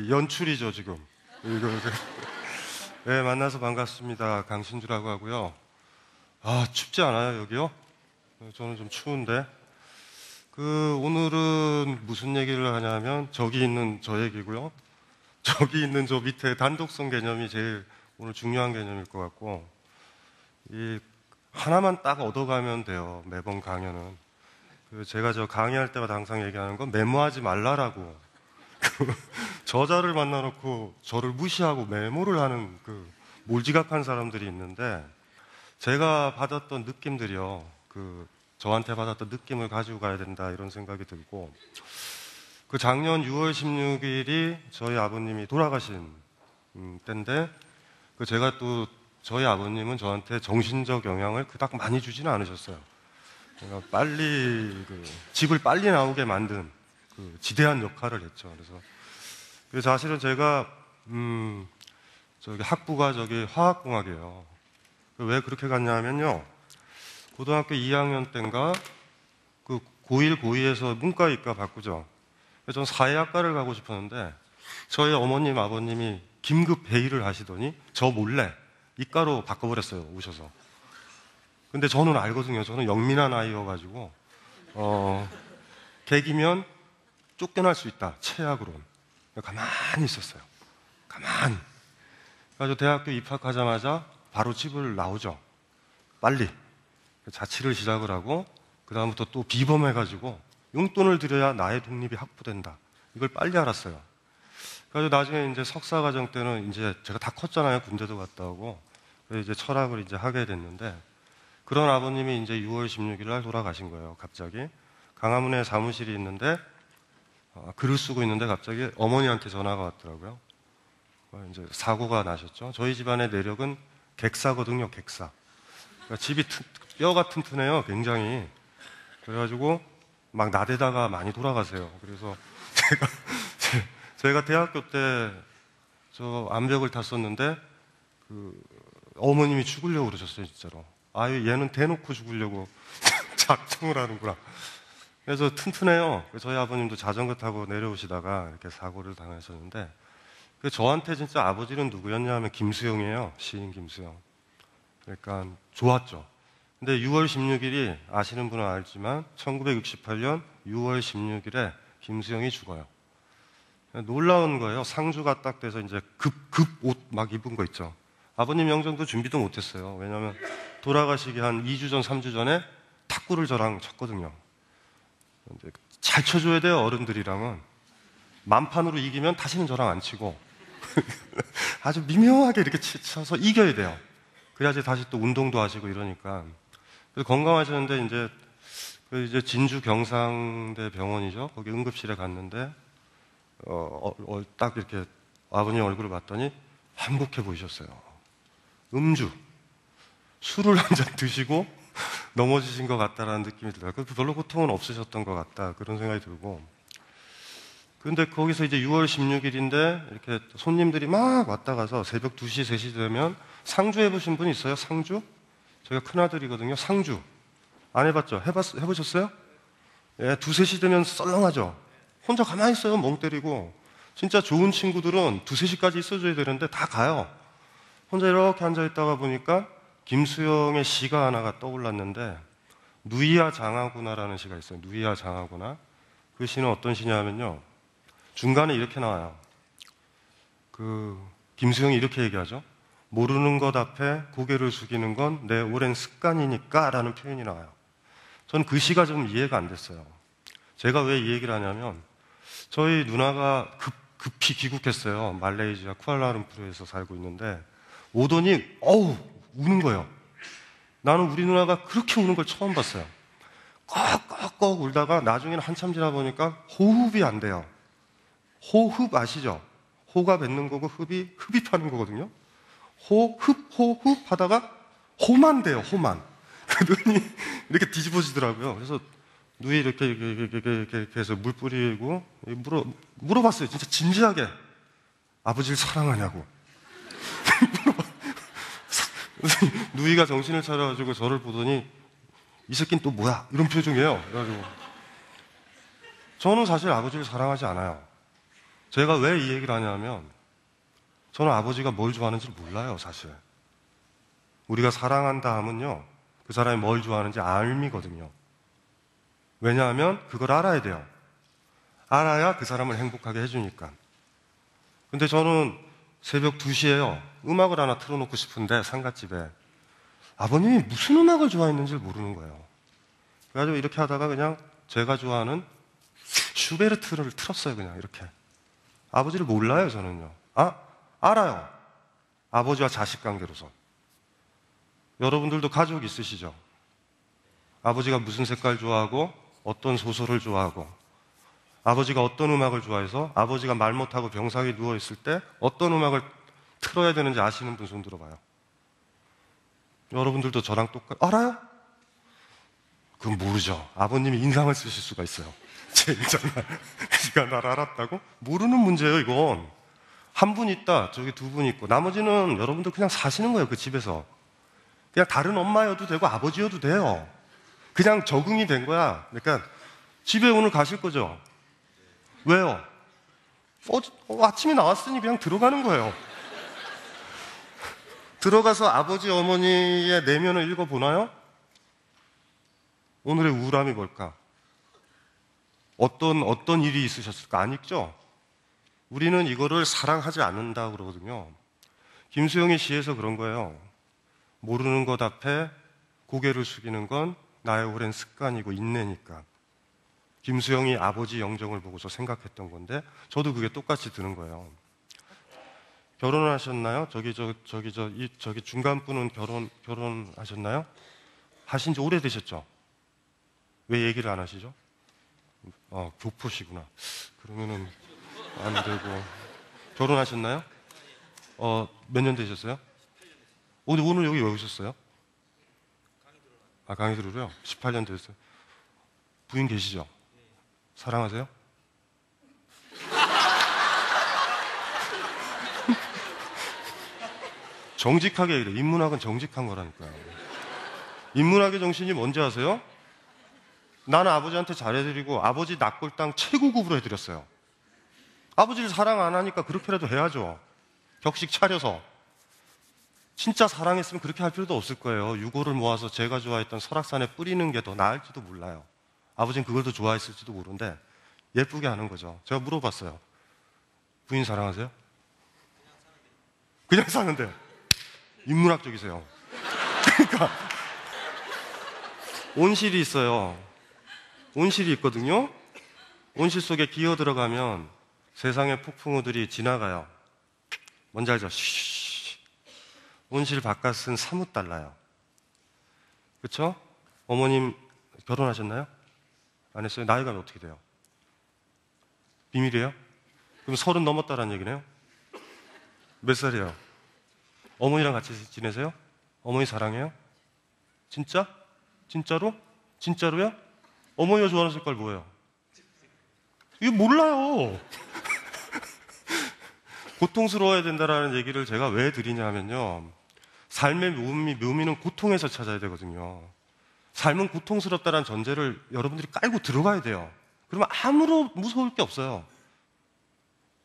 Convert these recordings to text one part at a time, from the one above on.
연출이죠, 지금. 네, 만나서 반갑습니다. 강신주라고 하고요. 아, 춥지 않아요, 여기요? 저는 좀 추운데. 오늘은 무슨 얘기를 하냐면, 저기 있는 저 얘기고요. 저기 있는 저 밑에 단독성 개념이 제일 오늘 중요한 개념일 것 같고, 하나만 딱 얻어가면 돼요, 매번 강연은. 제가 저 강의할 때마다 항상 얘기하는 건 메모하지 말라라고. 저자를 만나놓고 저를 무시하고 메모를 하는 몰지각한 사람들이 있는데, 제가 받았던 느낌들이요. 저한테 받았던 느낌을 가지고 가야 된다, 이런 생각이 들고, 작년 6월 16일이 저희 아버님이 돌아가신 때인데, 제가 또 저희 아버님은 저한테 정신적 영향을 그닥 많이 주지는 않으셨어요. 제가 빨리 집을 빨리 나오게 만든 지대한 역할을 했죠. 그래서 사실은 제가 저기 학부가 저기 화학공학이에요. 왜 그렇게 갔냐면요, 고등학교 2학년 때인가 고1, 고2에서 문과 이과 바꾸죠. 그래서 전 사회학과를 가고 싶었는데, 저희 어머님 아버님이 긴급 회의를 하시더니 저 몰래 이과로 바꿔버렸어요, 오셔서. 근데 저는 알거든요. 저는 영민한 아이여가지고, 개기면 쫓겨날 수 있다, 최악으로는. 가만히 있었어요. 가만히. 그래서 대학교 입학하자마자 바로 집을 나오죠. 빨리. 자취를 시작을 하고, 그다음부터 또 비범해가지고, 용돈을 들여야 나의 독립이 확보된다. 이걸 빨리 알았어요. 그래서 나중에 이제 석사과정 때는 이제 제가 다 컸잖아요. 군대도 갔다 오고. 그래서 이제 철학을 이제 하게 됐는데, 그런 아버님이 이제 6월 16일 날 돌아가신 거예요, 갑자기. 강화문에 사무실이 있는데, 글을 쓰고 있는데 갑자기 어머니한테 전화가 왔더라고요. 이제 사고가 나셨죠. 저희 집안의 내력은 객사거든요, 객사. 그러니까 집이 뼈가 튼튼해요, 굉장히. 그래가지고 막 나대다가 많이 돌아가세요. 그래서 제가 대학교 때 저 암벽을 탔었는데, 어머님이 죽으려고 그러셨어요, 진짜로. 아유, 얘는 대놓고 죽으려고 작정을 하는구나. 그래서 튼튼해요. 저희 아버님도 자전거 타고 내려오시다가 이렇게 사고를 당하셨는데, 저한테 진짜 아버지는 누구였냐 하면 김수영이에요. 시인 김수영. 그러니까 좋았죠. 근데 6월 16일이 아시는 분은 알지만 1968년 6월 16일에 김수영이 죽어요. 놀라운 거예요. 상주가 딱 돼서 이제 급 옷 막 입은 거 있죠. 아버님 영정도 준비도 못했어요. 왜냐하면 돌아가시기 한 2주 전, 3주 전에 탁구를 저랑 쳤거든요. 잘 쳐줘야 돼요, 어른들이랑은. 만판으로 이기면 다시는 저랑 안 치고 아주 미묘하게 이렇게 쳐서 이겨야 돼요. 그래야지 다시 또 운동도 하시고 이러니까. 그래서 건강하셨는데 이제 진주 경상대 병원이죠. 거기 응급실에 갔는데 딱 이렇게 아버님 얼굴을 봤더니 행복해 보이셨어요. 음주, 술을 한 잔 드시고 넘어지신 것 같다라는 느낌이 들어요. 별로 고통은 없으셨던 것 같다, 그런 생각이 들고. 근데 거기서 이제 6월 16일인데 이렇게 손님들이 막 왔다 가서 새벽 2시, 3시 되면 상주 해보신 분 있어요? 상주? 제가 큰아들이거든요. 상주. 안 해봤죠? 해보셨어요? 예, 2, 3시 되면 썰렁하죠? 혼자 가만히 있어요, 멍 때리고. 진짜 좋은 친구들은 2, 3시까지 있어줘야 되는데 다 가요. 혼자 이렇게 앉아있다가 보니까 김수영의 시가 하나가 떠올랐는데, 누이야 장하구나라는 시가 있어요. 누이야 장하구나. 그 시는 어떤 시냐면요, 중간에 이렇게 나와요. 김수영이 이렇게 얘기하죠. 모르는 것 앞에 고개를 숙이는 건 내 오랜 습관이니까 라는 표현이 나와요. 저는 그 시가 좀 이해가 안 됐어요. 제가 왜 이 얘기를 하냐면, 저희 누나가 급히 귀국했어요. 말레이시아 쿠알라룸푸르에서 살고 있는데, 오더니 우는 거예요. 나는 우리 누나가 그렇게 우는 걸 처음 봤어요. 꺽꺽꺽 울다가 나중에는 한참 지나 보니까 호흡이 안 돼요. 호흡 아시죠? 호가 뱉는 거고 흡입하는 거거든요. 호흡 하다가 호만 돼요, 호만. 눈이 이렇게 뒤집어지더라고요. 그래서 누이 이렇게 해서 물 뿌리고 물어봤어요. 진짜 진지하게. 아버지를 사랑하냐고. 누이가 정신을 차려가지고 저를 보더니 이 새끼는 또 뭐야? 이런 표정이에요. 그래가지고 저는 사실 아버지를 사랑하지 않아요. 제가 왜 이 얘기를 하냐면 저는 아버지가 뭘 좋아하는지 몰라요, 사실. 우리가 사랑한다 하면요, 그 사람이 뭘 좋아하는지 알미거든요. 왜냐하면 그걸 알아야 돼요. 알아야 그 사람을 행복하게 해주니까. 근데 저는 새벽 2시에요. 음악을 하나 틀어놓고 싶은데 상갓집에 아버님이 무슨 음악을 좋아했는지 모르는 거예요. 그래가지고 이렇게 하다가 그냥 제가 좋아하는 슈베르트를 틀었어요. 그냥 이렇게. 아버지를 몰라요, 저는요. 알아요. 아버지와 자식 관계로서. 여러분들도 가족 있으시죠? 아버지가 무슨 색깔 좋아하고 어떤 소설을 좋아하고 아버지가 어떤 음악을 좋아해서 아버지가 말 못하고 병상에 누워있을 때 어떤 음악을 틀어야 되는지 아시는 분 손 들어봐요. 여러분들도 저랑 알아요? 그건 모르죠. 아버님이 인상을 쓰실 수가 있어요. 제 인상을. 네가 날 알았다고? 모르는 문제예요, 이건. 한 분 있다, 저기 2분 있고 나머지는 여러분들 그냥 사시는 거예요, 그 집에서. 그냥 다른 엄마여도 되고 아버지여도 돼요. 그냥 적응이 된 거야. 그러니까 집에 오늘 가실 거죠? 왜요? 아침에 나왔으니 그냥 들어가는 거예요. 들어가서 아버지 어머니의 내면을 읽어보나요? 오늘의 우울함이 뭘까? 어떤 일이 있으셨을까? 안 읽죠? 우리는 이거를 사랑하지 않는다 그러거든요. 김수영의 시에서 그런 거예요. 모르는 것 앞에 고개를 숙이는 건 나의 오랜 습관이고 인내니까. 김수영이 아버지 영정을 보고서 생각했던 건데 저도 그게 똑같이 드는 거예요. 결혼하셨나요? 저기 중간 분은 결혼하셨나요? 하신 지 오래되셨죠? 왜 얘기를 안 하시죠? 교포시구나. 그러면은 안 되고. 결혼하셨나요? 몇 년 되셨어요? 오늘 여기 왜 오셨어요? 강의 들으러요? 18년 됐어요. 부인 계시죠? 사랑하세요? 정직하게 이래. 인문학은 정직한 거라니까요. 인문학의 정신이 뭔지 아세요? 나는 아버지한테 잘해드리고 아버지 납골당 최고급으로 해드렸어요. 아버지를 사랑 안 하니까 그렇게라도 해야죠. 격식 차려서. 진짜 사랑했으면 그렇게 할 필요도 없을 거예요. 유골을 모아서 제가 좋아했던 설악산에 뿌리는 게 더 나을지도 몰라요. 아버지는 그걸 더 좋아했을지도 모르는데 예쁘게 하는 거죠. 제가 물어봤어요. 부인 사랑하세요? 그냥 사는데요. 인문학적이세요. 그러니까 온실이 있어요. 온실이 있거든요. 온실 속에 기어 들어가면 세상의 폭풍우들이 지나가요. 뭔지 알죠? 쉬쉬. 온실 바깥은 사뭇 달라요. 그렇죠? 어머님 결혼하셨나요? 안 했어요? 나이가 어떻게 돼요? 비밀이에요? 그럼 30 넘었다라는 얘기네요? 몇 살이에요? 어머니랑 같이 지내세요? 어머니 사랑해요? 진짜? 진짜로? 진짜로요? 어머니가 좋아하는 색깔 뭐예요? 이거 몰라요. 고통스러워야 된다라는 얘기를 제가 왜 드리냐 하면요. 삶의 묘미는 고통에서 찾아야 되거든요. 삶은 고통스럽다는 전제를 여러분들이 깔고 들어가야 돼요. 그러면 아무런 무서울 게 없어요.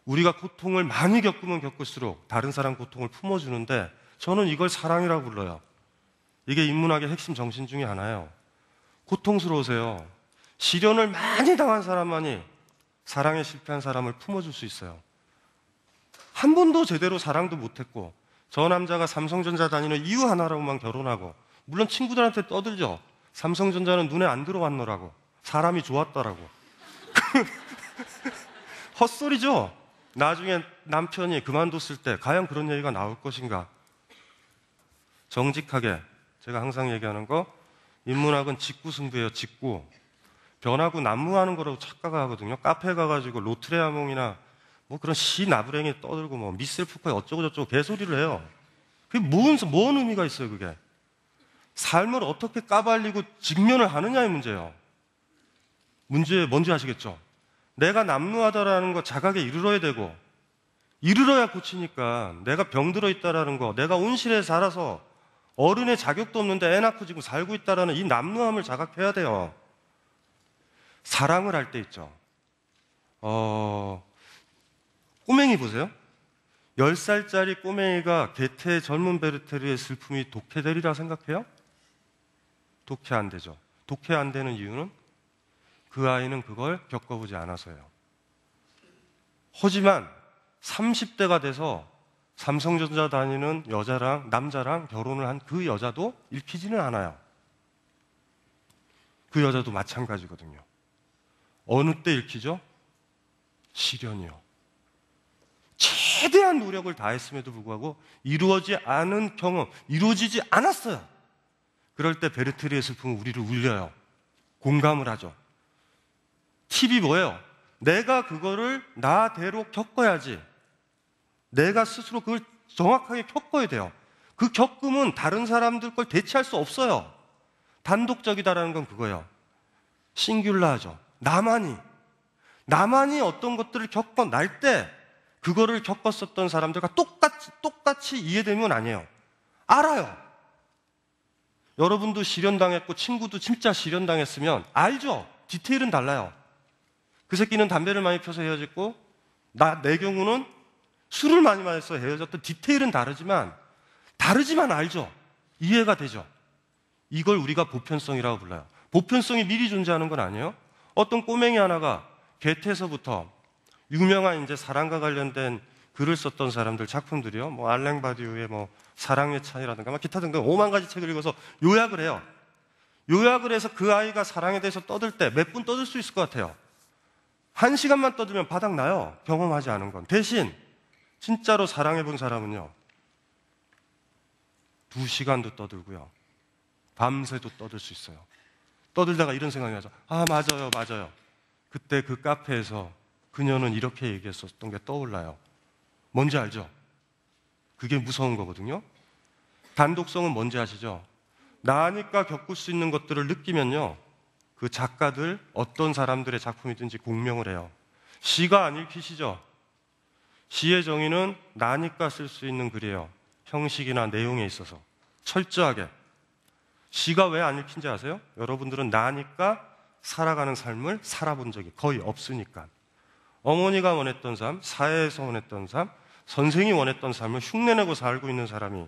우리가 고통을 많이 겪으면 겪을수록 다른 사람 고통을 품어주는데 저는 이걸 사랑이라고 불러요. 이게 인문학의 핵심 정신 중에 하나예요. 고통스러우세요. 시련을 많이 당한 사람만이 사랑에 실패한 사람을 품어줄 수 있어요. 한 번도 제대로 사랑도 못했고 저 남자가 삼성전자 다니는 이유 하나라고만 결혼하고 물론 친구들한테 떠들죠. 삼성전자는 눈에 안 들어왔노라고. 사람이 좋았다라고. 헛소리죠. 나중에 남편이 그만뒀을 때 과연 그런 얘기가 나올 것인가. 정직하게 제가 항상 얘기하는 거 인문학은 직구승부예요. 직구. 변하고 난무하는 거라고 착각하거든요. 카페 가가지고 로트레아몽이나 뭐 그런 시 나부랭이 떠들고 뭐 미셀 푸코에 어쩌고저쩌고 개소리를 해요. 그게 뭔 의미가 있어요, 그게. 삶을 어떻게 까발리고 직면을 하느냐의 문제예요. 문제 뭔지 아시겠죠? 내가 남루하다라는 거 자각에 이르러야 되고 이르러야 고치니까 내가 병들어 있다라는 거, 내가 온실에 살아서 어른의 자격도 없는데 애 낳고 지금 살고 있다라는 이 남루함을 자각해야 돼요. 사랑을 할 때 있죠. 꼬맹이 보세요. 10살짜리 꼬맹이가 게테의 젊은 베르테르의 슬픔이 독해되리라 생각해요? 독해 안 되죠. 독해 안 되는 이유는 그 아이는 그걸 겪어보지 않아서예요. 하지만 30대가 돼서 삼성전자 다니는 남자랑 결혼을 한 그 여자도 읽히지는 않아요. 그 여자도 마찬가지거든요. 어느 때 읽히죠? 시련이요. 최대한 노력을 다했음에도 불구하고 이루어지지 않은 경험, 이루어지지 않았어요. 그럴 때 베르테르의 슬픔은 우리를 울려요. 공감을 하죠. 팁이 뭐예요? 내가 그거를 나대로 겪어야지. 내가 스스로 그걸 정확하게 겪어야 돼요. 그 겪음은 다른 사람들 걸 대체할 수 없어요. 단독적이다라는 건 그거예요. 싱귤라하죠. 나만이 어떤 것들을 겪어날 때 그거를 겪었었던 사람들과 똑같이 이해되면 아니에요. 알아요. 여러분도 실현당했고 친구도 진짜 실현당했으면 알죠. 디테일은 달라요. 그 새끼는 담배를 많이 펴서 헤어졌고 내 경우는 술을 많이 마셔서 헤어졌던 디테일은 다르지만 알죠. 이해가 되죠. 이걸 우리가 보편성이라고 불러요. 보편성이 미리 존재하는 건 아니에요. 어떤 꼬맹이 하나가 게테에서부터 유명한 이제 사랑과 관련된 글을 썼던 사람들 작품들이요. 뭐 알랭 바디우의 뭐 사랑의 찬이라든가 막 기타 등등 5만 가지 책을 읽어서 요약을 해요. 요약을 해서 그 아이가 사랑에 대해서 떠들 때 몇 분 떠들 수 있을 것 같아요. 1시간만 떠들면 바닥 나요. 경험하지 않은 건. 대신 진짜로 사랑해 본 사람은요. 2시간도 떠들고요. 밤새도 떠들 수 있어요. 떠들다가 이런 생각이 나죠. 아, 맞아요. 그때 그 카페에서 그녀는 이렇게 얘기했었던 게 떠올라요. 뭔지 알죠? 그게 무서운 거거든요. 단독성은 뭔지 아시죠? 나니까 겪을 수 있는 것들을 느끼면요. 그 작가들 어떤 사람들의 작품이든지 공명을 해요. 시가 안 읽히시죠? 시의 정의는 나니까 쓸 수 있는 글이에요. 형식이나 내용에 있어서 철저하게. 시가 왜 안 읽힌지 아세요? 여러분들은 나니까 살아가는 삶을 살아본 적이 거의 없으니까. 어머니가 원했던 삶, 사회에서 원했던 삶, 선생이 원했던 삶을 흉내내고 살고 있는 사람이,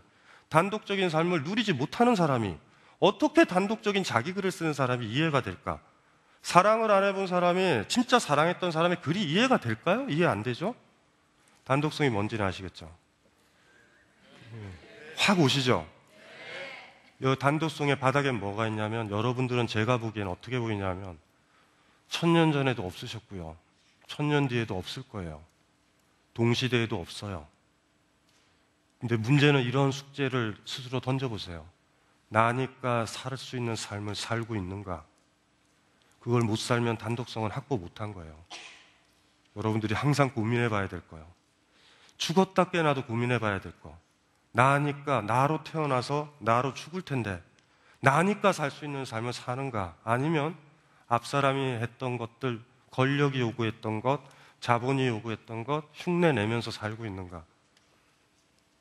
단독적인 삶을 누리지 못하는 사람이 어떻게 단독적인 자기 글을 쓰는 사람이 이해가 될까? 사랑을 안 해본 사람이, 진짜 사랑했던 사람의 글이 이해가 될까요? 이해 안 되죠? 단독성이 뭔지는 아시겠죠? 확 오시죠? 이 단독성의 바닥엔 뭐가 있냐면, 여러분들은 제가 보기엔 어떻게 보이냐면 1000년 전에도 없으셨고요. 1000년 뒤에도 없을 거예요. 동시대에도 없어요. 근데 문제는 이런 숙제를 스스로 던져보세요. 나니까 살 수 있는 삶을 살고 있는가? 그걸 못 살면 단독성은 확보 못한 거예요. 여러분들이 항상 고민해 봐야 될 거예요. 죽었다 깨나도 고민해 봐야 될 거. 나니까, 나로 태어나서 나로 죽을 텐데 나니까 살 수 있는 삶을 사는가? 아니면 앞사람이 했던 것들, 권력이 요구했던 것, 자본이 요구했던 것 흉내 내면서 살고 있는가?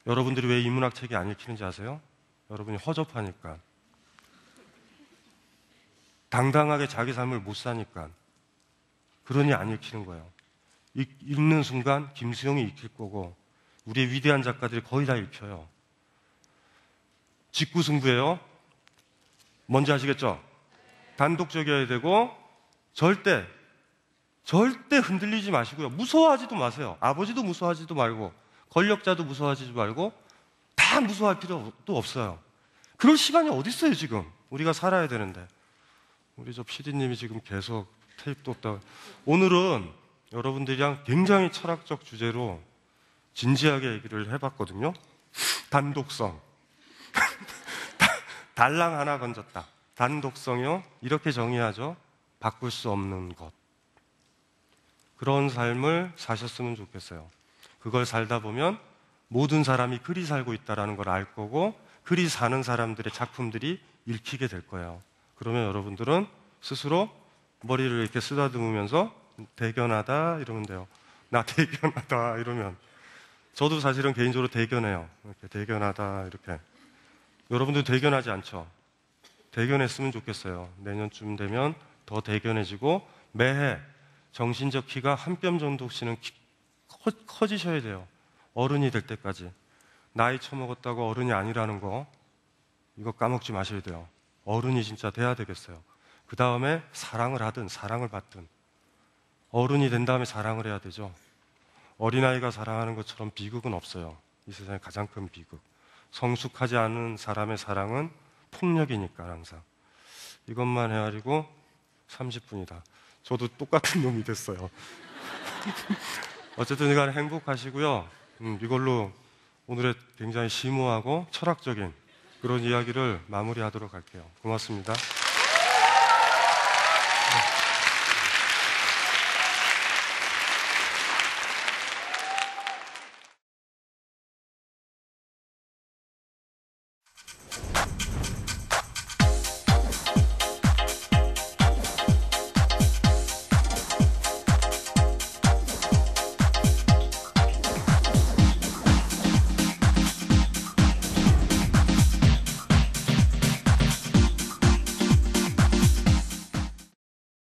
여러분들이 왜 인문학 책이 안 읽히는지 아세요? 여러분이 허접하니까. 당당하게 자기 삶을 못 사니까. 그러니 안 읽히는 거예요. 읽는 순간 김수영이 읽힐 거고 우리의 위대한 작가들이 거의 다 읽혀요. 직구승부예요. 뭔지 아시겠죠? 단독적이어야 되고 절대 흔들리지 마시고요. 무서워하지도 마세요. 아버지도 무서워하지도 말고 권력자도 무서워하지 말고 다 무서워할 필요도 없어요. 그럴 시간이 어디 있어요 지금. 우리가 살아야 되는데. 우리 저 PD님이 지금 계속 테이프도 없다. 오늘은 여러분들이랑 굉장히 철학적 주제로 진지하게 얘기를 해봤거든요. 단독성. 달랑 하나 건졌다. 단독성이요? 이렇게 정의하죠. 바꿀 수 없는 것. 그런 삶을 사셨으면 좋겠어요. 그걸 살다 보면 모든 사람이 그리 살고 있다는 걸 알 거고 그리 사는 사람들의 작품들이 읽히게 될 거예요. 그러면 여러분들은 스스로 머리를 이렇게 쓰다듬으면서 대견하다 이러면 돼요. 나 대견하다 이러면. 저도 사실은 개인적으로 대견해요. 이렇게 대견하다 이렇게. 여러분들 대견하지 않죠? 대견했으면 좋겠어요. 내년쯤 되면 더 대견해지고 매해 정신적 키가 한 뼘 정도씩은 커지셔야 돼요. 어른이 될 때까지. 나이 처먹었다고 어른이 아니라는 거, 이거 까먹지 마셔야 돼요. 어른이 진짜 돼야 되겠어요. 그 다음에 사랑을 하든 사랑을 받든. 어른이 된 다음에 사랑을 해야 되죠. 어린아이가 사랑하는 것처럼 비극은 없어요. 이 세상의 가장 큰 비극. 성숙하지 않은 사람의 사랑은 폭력이니까 항상. 이것만 헤아리고 30분이다. 저도 똑같은 놈이 됐어요. 어쨌든 간에 행복하시고요. 이걸로 오늘의 굉장히 심오하고 철학적인 그런 이야기를 마무리하도록 할게요. 고맙습니다.